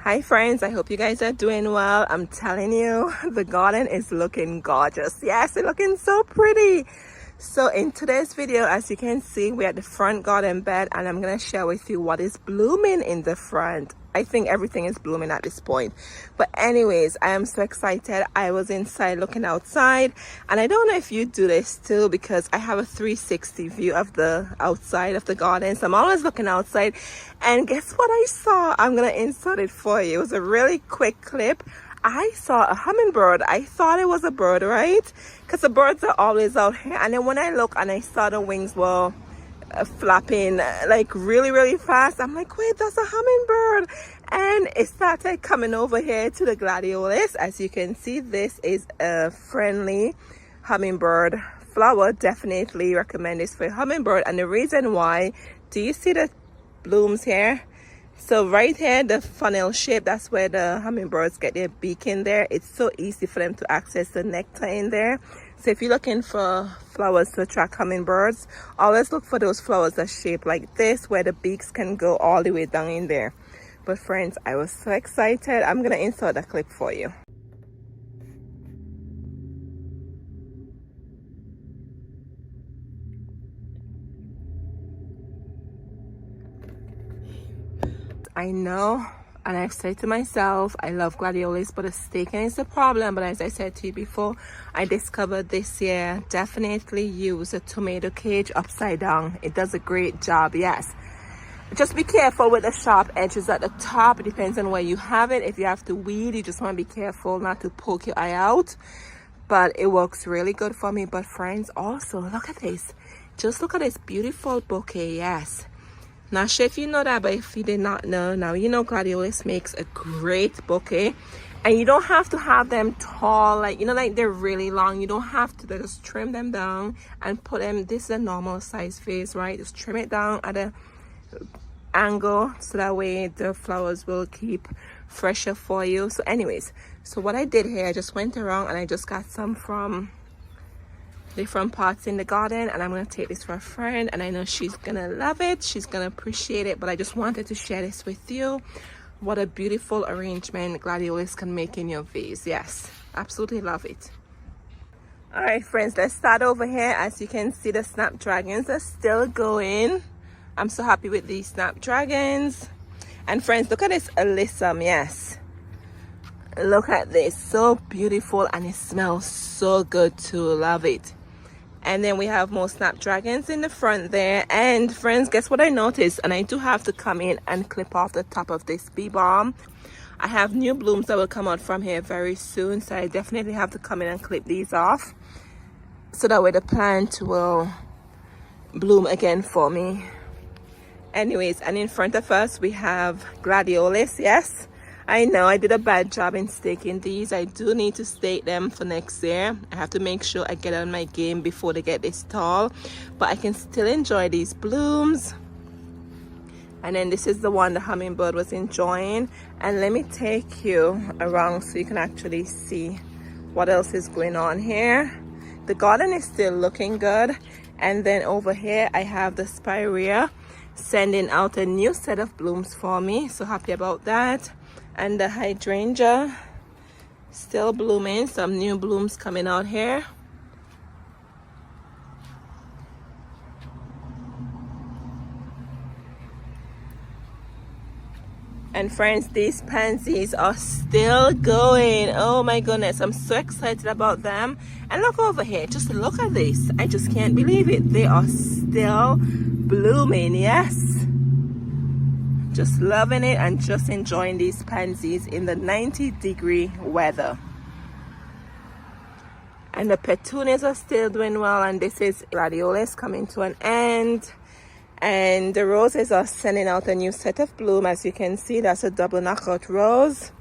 Hi friends, I hope you guys are doing well. I'm telling you, the garden is looking gorgeous. Yes, it's looking so pretty. So in today's video, as you can see, we're at the front garden bed and I'm going to share with you what is blooming in the front. I think everything is blooming at this point. But anyways, I am so excited. I was inside looking outside and I don't know if you do this too, because I have a 360 view of the outside of the garden. So I'm always looking outside and guess what I saw? I'm going to insert it for you. It was a really quick clip. I saw a hummingbird. I thought it was a bird, right? Because the birds are always out here. And then when I look and I saw the wings were flapping like really fast, I'm like, wait, that's a hummingbird. And it started coming over here to the gladiolus. As you can see, this is a friendly hummingbird flower. Definitely recommend this for a hummingbird. And the reason why, do you see the blooms here? So right here, the funnel shape, that's where the hummingbirds get their beak in there. It's so easy for them to access the nectar in there. So if you're looking for flowers to attract hummingbirds, always look for those flowers that shape like this, where the beaks can go all the way down in there. But friends, I was so excited. I'm gonna insert a clip for you. I know, and I've said to myself, I love gladiolus, but the staking is the problem. But as I said to you before, I discovered this year, definitely use a tomato cage upside down. It does a great job, yes. Just be careful with the sharp edges at the top. It depends on where you have it. If you have to weed, you just want to be careful not to poke your eye out. But it works really good for me. But friends, also, look at this. Just look at this beautiful bouquet, yes. Not sure if you know that, but if you did not know, now you know gladiolus makes a great bouquet. And you don't have to have them tall, like, you know, like they're really long. You don't have to, just trim them down and put them, this is a normal size vase, right? Just trim it down at a angle so that way the flowers will keep fresher for you. So anyways, so what I did here, I just went around and I just got some from different pots in the garden, and I'm gonna take this for a friend, and I know she's gonna love it, she's gonna appreciate it. But I just wanted to share this with you. What a beautiful arrangement gladiolus can make in your vase. Yes, absolutely love it. All right friends, let's start over here. As you can see, the snapdragons are still going. I'm so happy with these snapdragons. And friends, look at this alyssum. Yes, look at this, so beautiful, and it smells so good too. Love it. And then we have more snapdragons in the front there. And friends, guess what I noticed? And I do have to come in and clip off the top of this bee balm. I have new blooms that will come out from here very soon, so I definitely have to come in and clip these off so that way the plant will bloom again for me. Anyways, and in front of us we have gladiolus. Yes, I know I did a bad job in staking these. I do need to stake them for next year. I have to make sure I get on my game before they get this tall, but I can still enjoy these blooms. And then this is the one the hummingbird was enjoying. And let me take you around so you can actually see what else is going on here. The garden is still looking good. And then over here I have the spirea sending out a new set of blooms for me, so happy about that. And the hydrangea still blooming, some new blooms coming out here. And friends, these pansies are still going. Oh my goodness, I'm so excited about them. And look over here, just look at this. I just can't believe it. They are still blooming. Yes, just loving it and just enjoying these pansies in the 90-degree weather. And the petunias are still doing well, and this is gladiolus coming to an end. And the roses are sending out a new set of bloom. As you can see, that's a double knockout rose.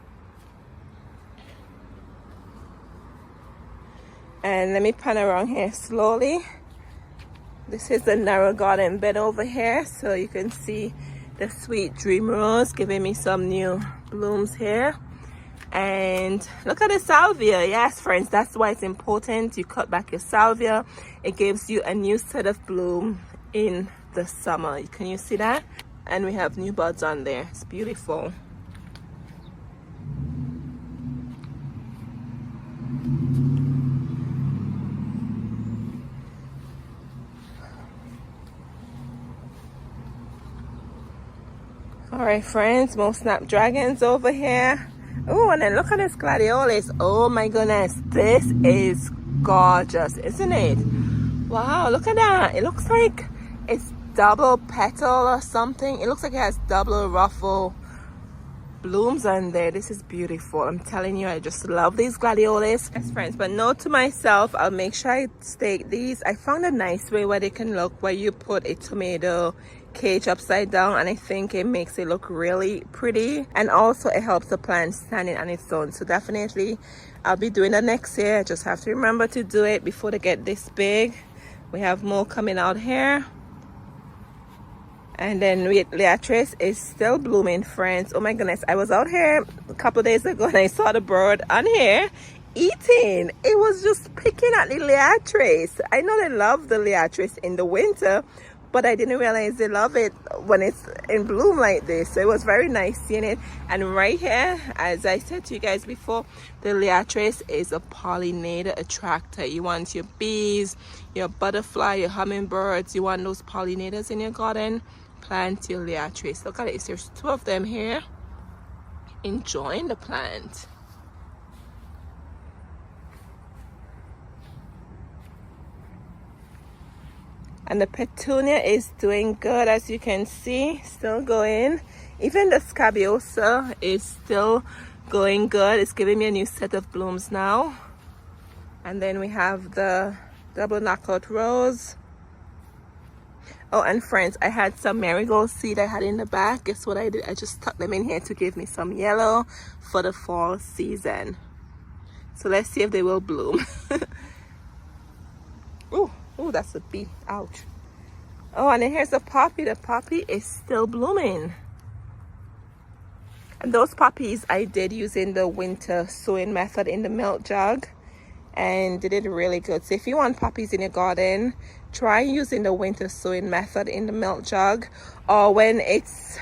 And let me pan around here slowly. This is the narrow garden bed over here, so you can see the sweet dream rose giving me some new blooms here. And look at the salvia. Yes friends, that's why it's important you cut back your salvia. It gives you a new set of bloom in the summer. Can you see that? And we have new buds on there. It's beautiful. right, friends, more Snapdragons over here. Oh, and then look at this gladiolus. Oh my goodness, this is gorgeous, isn't it? Wow, look at that. It looks like it's double petal or something. It looks like it has double ruffle blooms on there. This is beautiful. I'm telling you, I just love these gladiolus. Yes, friends, but note to myself, I'll make sure I stake these. I found a nice way where they can look, where you put a tomato cage upside down, and I think it makes it look really pretty, and also it helps the plant standing on its own. So definitely I'll be doing that next year. I just have to remember to do it before they get this big. We have more coming out here. And then Leatrice is still blooming, friends. Oh my goodness, I was out here a couple of days ago and I saw the bird on here eating. It was just picking at the Leatrice. I know they love the Leatrice in the winter, but I didn't realize they love it when it's in bloom like this. So it was very nice seeing it. And right here, as I said to you guys before, the Leatrice is a pollinator attractor. You want your bees, your butterfly, your hummingbirds, you want those pollinators in your garden, plant your Leatrice. Look at it, there's two of them here enjoying the plant. And the petunia is doing good, as you can see, still going. Even the Scabiosa is still going good. It's giving me a new set of blooms now. And then we have the double knockout rose. Oh, and friends, I had some marigold seed I had in the back. Guess what I did? I just tucked them in here to give me some yellow for the fall season. So let's see if they will bloom. Oh, that's a bee. Ouch. Oh, and then here's the poppy. The poppy is still blooming. And those poppies I did using the winter sowing method in the milk jug, and they did really good. So if you want poppies in your garden, try using the winter sowing method in the milk jug, or when it's,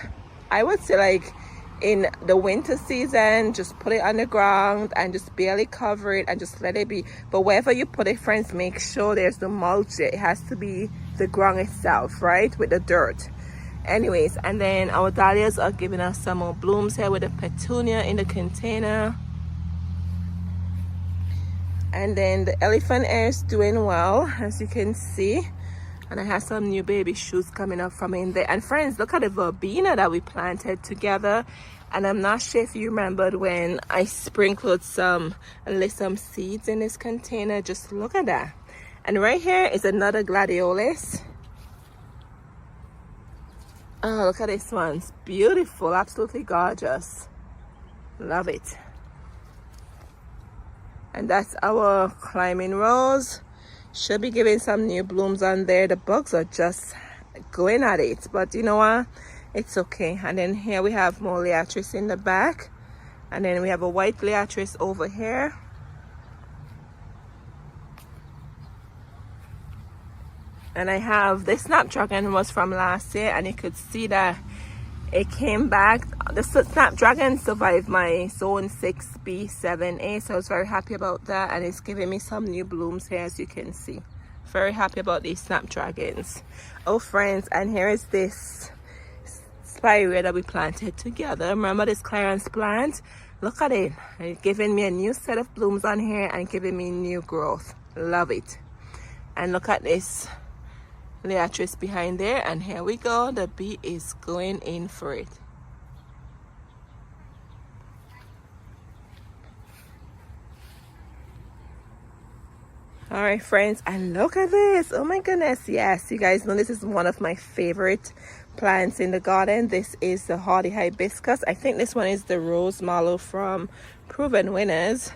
I would say, like in the winter season, just put it on the ground and just barely cover it and just let it be. But wherever you put it, friends, make sure there's the mulch. It has to be the ground itself, right, with the dirt. Anyways, and then our dahlias are giving us some more blooms here with the petunia in the container. And then the elephant ear is doing well, as you can see. And I have some new baby shoots coming up from in there. And friends, look at the verbena that we planted together. And I'm not sure if you remembered when I sprinkled some alyssum seeds in this container. Just look at that. And right here is another gladiolus. Oh, look at this one. It's beautiful, absolutely gorgeous. Love it. And that's our climbing rose. Should be giving some new blooms on there. The bugs are just going at it, but you know what, it's okay. And then here we have more Leatrice in the back, and then we have a white Leatrice over here. And I have this Snapdragon was from last year, and you could see that it came back. The Snapdragon survived my zone 6B 7A, so I was very happy about that, and it's giving me some new blooms here, as you can see. Very happy about these Snapdragons. Oh friends, and here is this spirea that we planted together. Remember this clearance plant? Look at it. It's giving me a new set of blooms on here and giving me new growth. Love it. And look at this Leatrice behind there, and here we go. The bee is going in for it. All right, friends, and look at this. Oh my goodness, yes, you guys know this is one of my favorite plants in the garden. This is the hardy hibiscus. I think this one is the rose mallow from Proven Winners.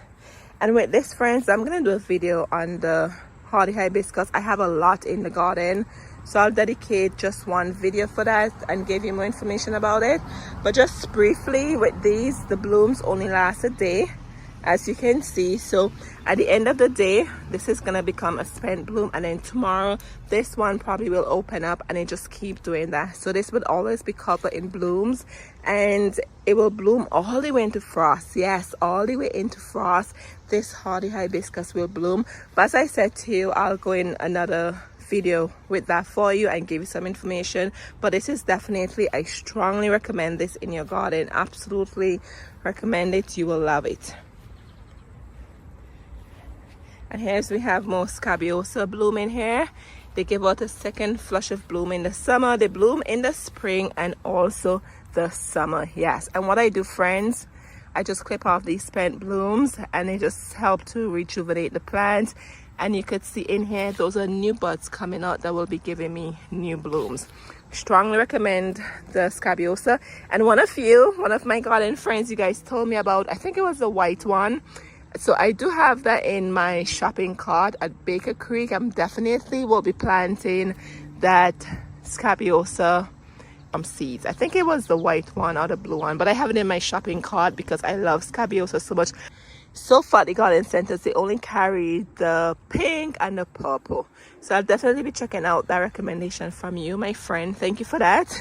And with this, friends, I'm gonna do a video on the hardy hibiscus. I have a lot in the garden, so I'll dedicate just one video for that and give you more information about it. But just briefly, with these, the blooms only last a day, as you can see. So at the end of the day, this is gonna become a spent bloom, and then tomorrow this one probably will open up, and it just keep doing that. So this would always be covered in blooms, and it will bloom all the way into frost. Yes, all the way into frost, this hardy hibiscus will bloom. But as I said to you, I'll go in another video with that for you and give you some information. But this is definitely, I strongly recommend this in your garden. Absolutely recommend it. You will love it. And here's we have more Scabiosa blooming here. They give out a second flush of bloom in the summer. They bloom in the spring and also the summer. Yes. And what I do, friends, I just clip off these spent blooms and they just help to rejuvenate the plant. And you could see in here, those are new buds coming out that will be giving me new blooms. Strongly recommend the Scabiosa. And one of my garden friends, you guys told me about, I think it was the white one. So I do have that in my shopping cart at Baker Creek. I'm definitely will be planting that Scabiosa seeds. I think it was the white one or the blue one, but I have it in my shopping cart because I love Scabiosa so much. So far, the garden centers, they only carry the pink and the purple. So I'll definitely be checking out that recommendation from you, my friend. Thank you for that.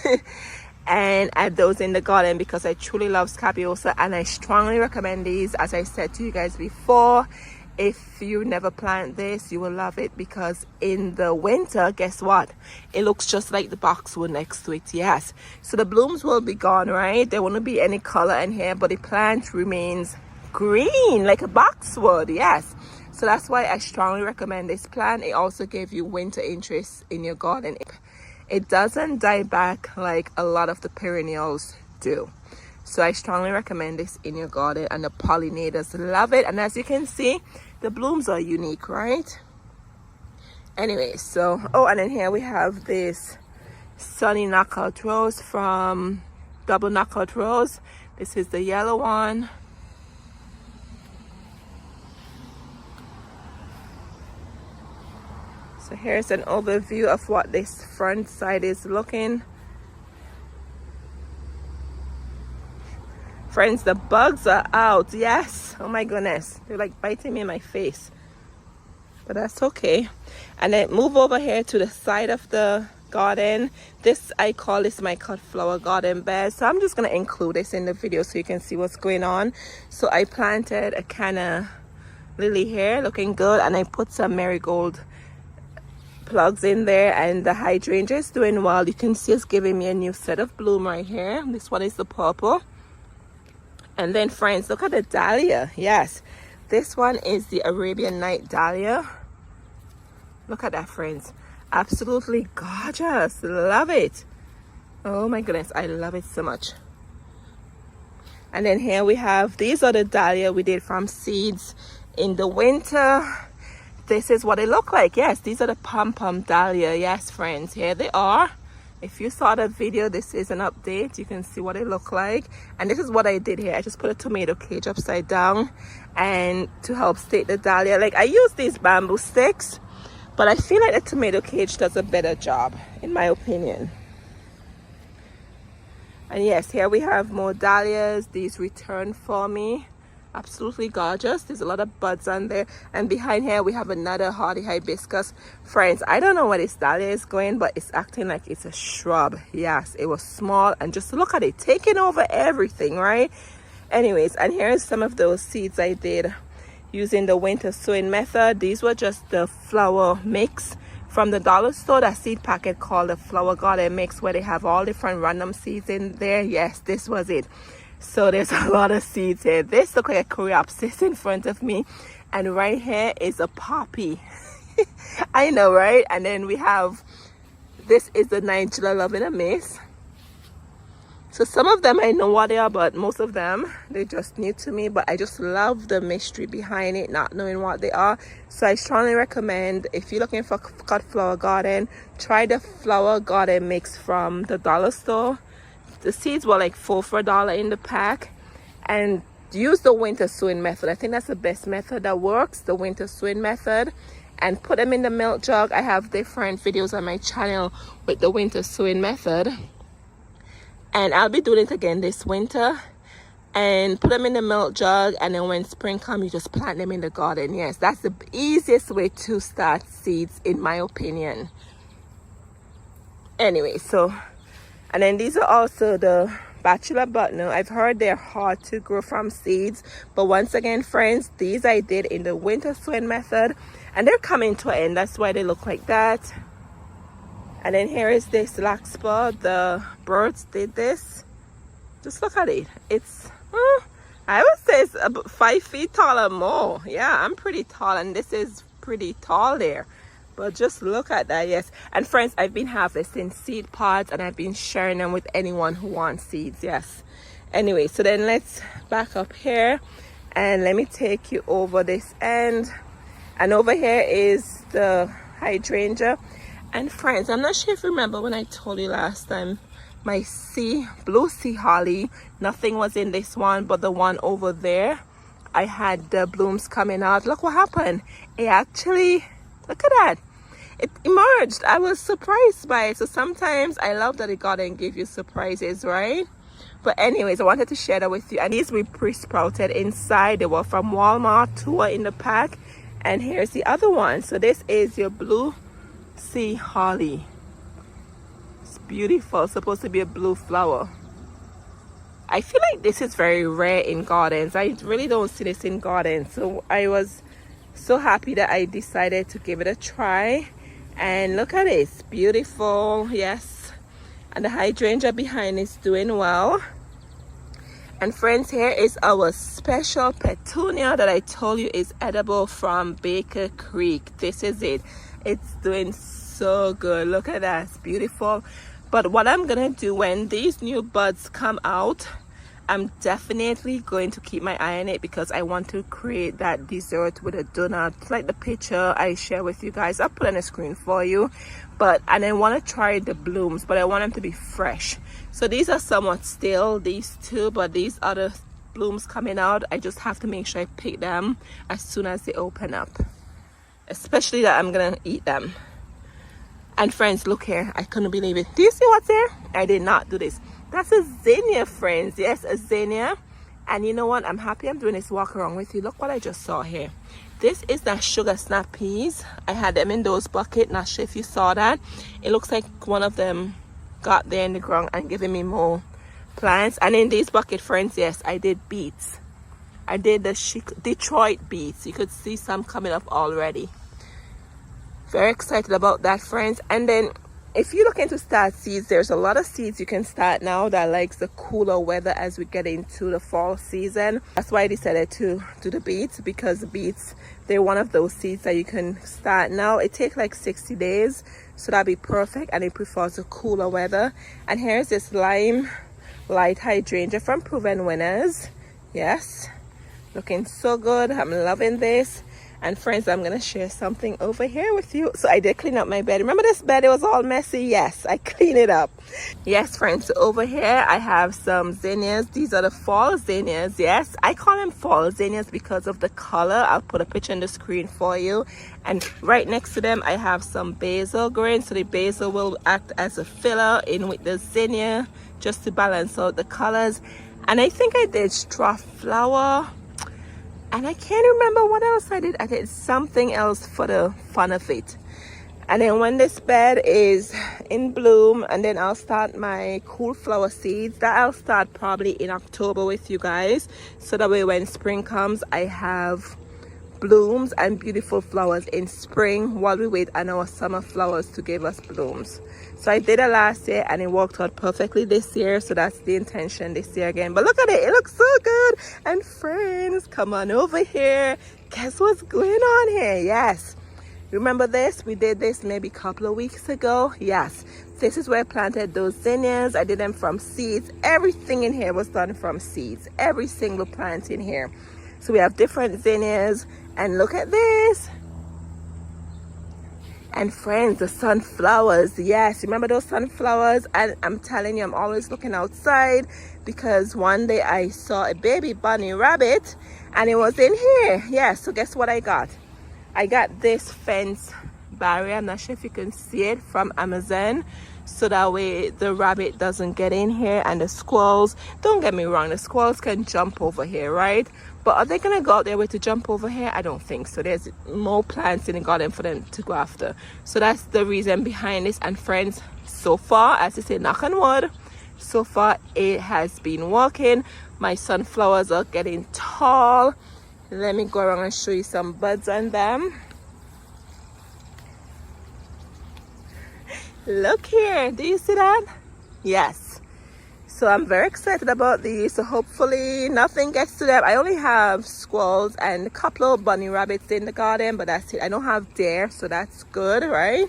And add those in the garden because I truly love Scabiosa and I strongly recommend these. As I said to you guys before, if you never plant this, you will love it because in the winter, guess what? It looks just like the boxwood next to it. Yes. So the blooms will be gone, right? There won't be any color in here, but the plant remains green like a boxwood. Yes. So that's why I strongly recommend this plant. It also gives you winter interest in your garden. It doesn't die back like a lot of the perennials do. So I strongly recommend this in your garden, and the pollinators love it. And as you can see, the blooms are unique, right? Anyway, so, oh, and then here we have this sunny knockout rose from Double Knockout Rose. This is the yellow one. So here's an overview of what this front side is looking. Friends, the bugs are out. Yes. Oh my goodness. They're like biting me in my face. But that's okay. And then move over here to the side of the garden. This, I call this my cut flower garden bed. So I'm just going to include this in the video so you can see what's going on. So I planted a canna lily here, looking good. And I put some marigold plugs in there, and the hydrangea is doing well. You can see it's giving me a new set of bloom right here. This one is the purple. And then, friends, look at the dahlia. Yes, this one is the Arabian Night dahlia. Look at that, friends. Absolutely gorgeous. Love it. Oh my goodness, I love it so much. And then here we have, these are the dahlia we did from seeds in the winter. This is what it look like. Yes, these are the pom-pom dahlia. Yes, friends, here they are. If you saw that video, this is an update. You can see what it look like. And this is what I did here. I just put a tomato cage upside down and to help stake the dahlia. Like, I use these bamboo sticks, but I feel like the tomato cage does a better job, in my opinion. And yes, here we have more dahlias. These returned for me. Absolutely gorgeous. There's a lot of buds on there, and behind here we have another hardy hibiscus. Friends, I don't know where this dahlia is going, but it's acting like it's a shrub. Yes, it was small, and just look at it taking over everything, right? Anyways, and here's some of those seeds I did using the winter sowing method. These were just the flower mix from the dollar store, that seed packet called the Flower Garden Mix, where they have all different random seeds in there. Yes, this was it. So there's a lot of seeds here. This looks like a coreopsis in front of me, and right here is a poppy. I know, right? And then we have, this is the Nigella Love in a Maze. So some of them I know what they are, but most of them, they're just new to me. But I just love the mystery behind it, not knowing what they are. So I strongly recommend, if you're looking for cut flower garden, try the Flower Garden Mix from the dollar store. The seeds were like $4 for $1 in the pack. And use the winter sowing method. I think that's the best method that works, the winter sowing method. And put them in the milk jug. I have different videos on my channel with the winter sowing method. And I'll be doing it again this winter. And put them in the milk jug. And then when spring comes, you just plant them in the garden. Yes, that's the easiest way to start seeds, in my opinion. Anyway, so... And then these are also the Bachelor Butler. I've heard they're hard to grow from seeds. But once again, friends, these I did in the winter sowing method. And they're coming to an end. That's why they look like that. And then here is this larkspur. The birds did this. Just look at it. It's I would say it's about 5 feet tall or more. Yeah, I'm pretty tall, and this is pretty tall there. But just look at that. Yes. And friends, I've been harvesting seed pods, and I've been sharing them with anyone who wants seeds. Yes. Anyway, so then let's back up here and let me take you over this end. And over here is the hydrangea. And friends, I'm not sure if you remember when I told you last time, my blue sea holly, nothing was in this one, but the one over there, I had the blooms coming out. Look what happened. It actually, look at that. It emerged. I was surprised by it. So sometimes I love that the garden gives you surprises, right? But anyways, I wanted to share that with you. And these we pre-sprouted inside. They were from Walmart, 2 are in the pack. And here's the other one. So this is your blue sea holly. It's beautiful. It's supposed to be a blue flower. I feel like this is very rare in gardens. I really don't see this in gardens. So I was so happy that I decided to give it a try. And look at it. It's beautiful. Yes. And the hydrangea behind is doing well. And friends, here is our special petunia that I told you is edible from Baker Creek. This is it. It's doing so good. Look at that. It's beautiful. But what I'm gonna do when these new buds come out, I'm definitely going to keep my eye on it, because I want to create that dessert with a donut, like the picture I share with you guys. I'll put on the screen for you. And I want to try the blooms, but I want them to be fresh. So these are somewhat stale, these two, but these other blooms coming out, I just have to make sure I pick them as soon as they open up, especially that I'm gonna eat them. And friends, look here. I couldn't believe it. Do you see what's there? I did not do this. That's a zinnia, friends. Yes, a zinnia. And you know what? I'm happy I'm doing this walk around with you. Look what I just saw here. This is the sugar snap peas. I had them in those buckets. Not sure if you saw that. It looks like one of them got there in the ground and giving me more plants. And in these bucket, friends, yes, I did beets. I did the Detroit beets. You could see some coming up already. Very excited about that, friends. And then if you're looking to start seeds, there's a lot of seeds you can start now that likes the cooler weather as we get into the fall season. That's why I decided to do the beets, because the beets, they're one of those seeds that you can start now. It takes like 60 days, so that'd be perfect, and it prefers the cooler weather. And here's this lime light hydrangea from Proven Winners. Yes, looking so good. I'm loving this. And friends, I'm going to share something over here with you. So I did clean up my bed. Remember this bed? It was all messy. Yes, I cleaned it up. Yes, friends. So over here, I have some zinnias. These are the fall zinnias. Yes, I call them fall zinnias because of the color. I'll put a picture on the screen for you. And right next to them, I have some basil growing. So the basil will act as a filler in with the zinnia, just to balance out the colors. And I think I did straw flower. And I can't remember what else I did. I did something else for the fun of it. And then when this bed is in bloom, and then I'll start my cool flower seeds. That I'll start probably in October with you guys. So that way when spring comes, I have blooms and beautiful flowers in spring while we wait on our summer flowers to give us blooms. So I did it last year and it worked out perfectly this year. So that's the intention this year again. But look at it. It looks so good. And friends, come on over here. Guess what's going on here? Yes. Remember this? We did this maybe a couple of weeks ago. Yes. This is where I planted those zinnias. I did them from seeds. Everything in here was done from seeds. Every single plant in here. So we have different zinnias. And look at this. And friends, the sunflowers. Yes, remember those sunflowers? And I'm telling you, I'm always looking outside, because one day I saw a baby bunny rabbit and it was in here. Yeah, so guess what I got? I got this fence barrier. I'm not sure if you can see it, from Amazon. So that way the rabbit doesn't get in here, and the squirrels, don't get me wrong, the squirrels can jump over here, right? But are they gonna go out there to jump over here? I don't think so. There's more plants in the garden for them to go after. So that's the reason behind this. And friends, so far, as I say, knock on wood, so far it has been working. My sunflowers are getting tall. Let me go around and show you some buds on them. Look here, do you see that? Yes. So I'm very excited about these. So hopefully nothing gets to them. I only have squirrels and a couple of bunny rabbits in the garden, but that's it. I don't have deer, so that's good, right?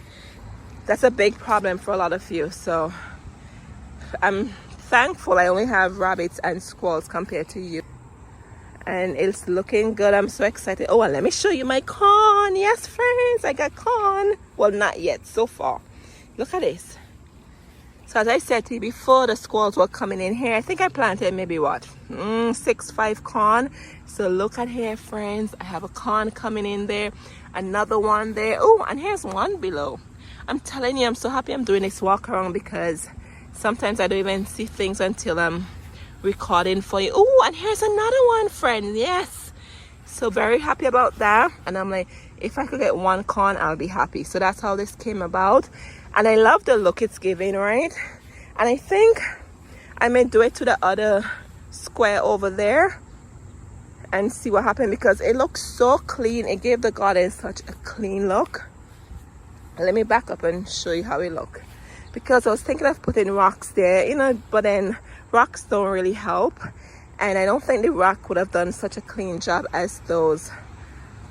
That's a big problem for a lot of you. So I'm thankful I only have rabbits and squirrels compared to you. And it's looking good. I'm so excited. Oh, and let me show you my corn. Yes, friends, I got corn. Well, not yet so far. Look at this. So as I said to you before, the squirrels were coming in here. I think I planted maybe what, 5 corn. So look at here, friends. I have a corn coming in there, another one there. Oh, and here's one below. I'm telling you, I'm so happy I'm doing this walk around, because sometimes I don't even see things until I'm recording for you. Oh, and here's another one, friend. Yes. So very happy about that. And I'm like, if I could get 1 corn, I'll be happy. So that's how this came about. And I love the look it's giving, right? And I think I may do it to the other square over there and see what happened, because it looks so clean. It gave the garden such a clean look. Let me back up and show you how it look, because I was thinking of putting rocks there, you know, but then rocks don't really help, and I don't think the rock would have done such a clean job as those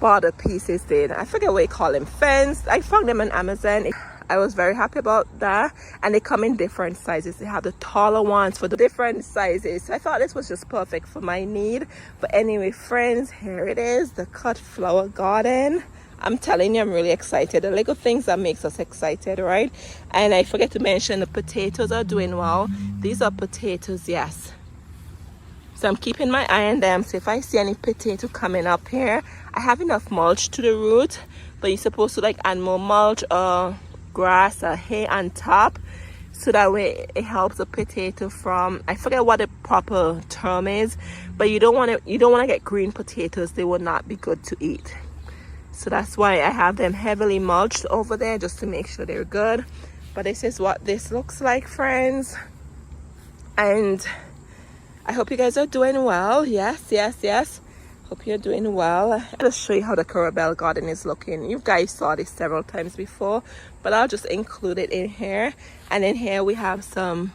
border pieces did. I forget what you call them, fence. I found them on Amazon. I was very happy about that, and they come in different sizes. They have the taller ones for the different sizes. I thought this was just perfect for my need. But anyway, friends, here it is, the cut flower garden. I'm telling you, I'm really excited. The little things that makes us excited, right? And I forget to mention, the potatoes are doing well. These are potatoes, yes. So I'm keeping my eye on them. So if I see any potato coming up here, I have enough mulch to the root, but you're supposed to like add more mulch or grass or hay on top, so that way it helps the potato from, I forget what the proper term is, but you don't want to get green potatoes. They will not be good to eat. So that's why I have them heavily mulched over there, just to make sure they're good. But this is what this looks like, friends. And I hope you guys are doing well. Yes. Hope you're doing well. I'll just show you how the Corabelle garden is looking. You guys saw this several times before, but I'll just include it in here. And in here we have some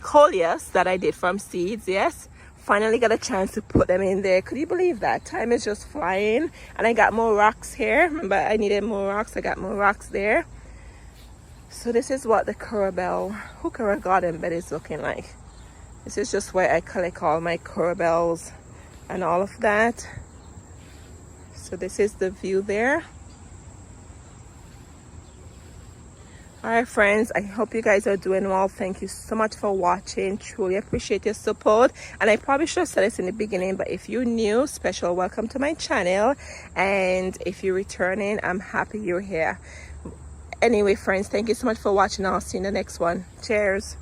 coleus that I did from seeds. Yes, finally got a chance to put them in there. Could you believe that? Time is just flying. And I got more rocks here. Remember, I needed more rocks. I got more rocks there. So this is what the Corabelle hooker garden bed is looking like. This is just where I collect all my Corabelles and all of that. So this is the view there. All right, friends, I hope you guys are doing well. Thank you so much for watching. Truly appreciate your support. And I probably should have said this in the beginning, but if you're new, special welcome to my channel. And if you're returning, I'm happy you're here. Anyway, friends, thank you so much for watching. I'll see you in the next one. Cheers.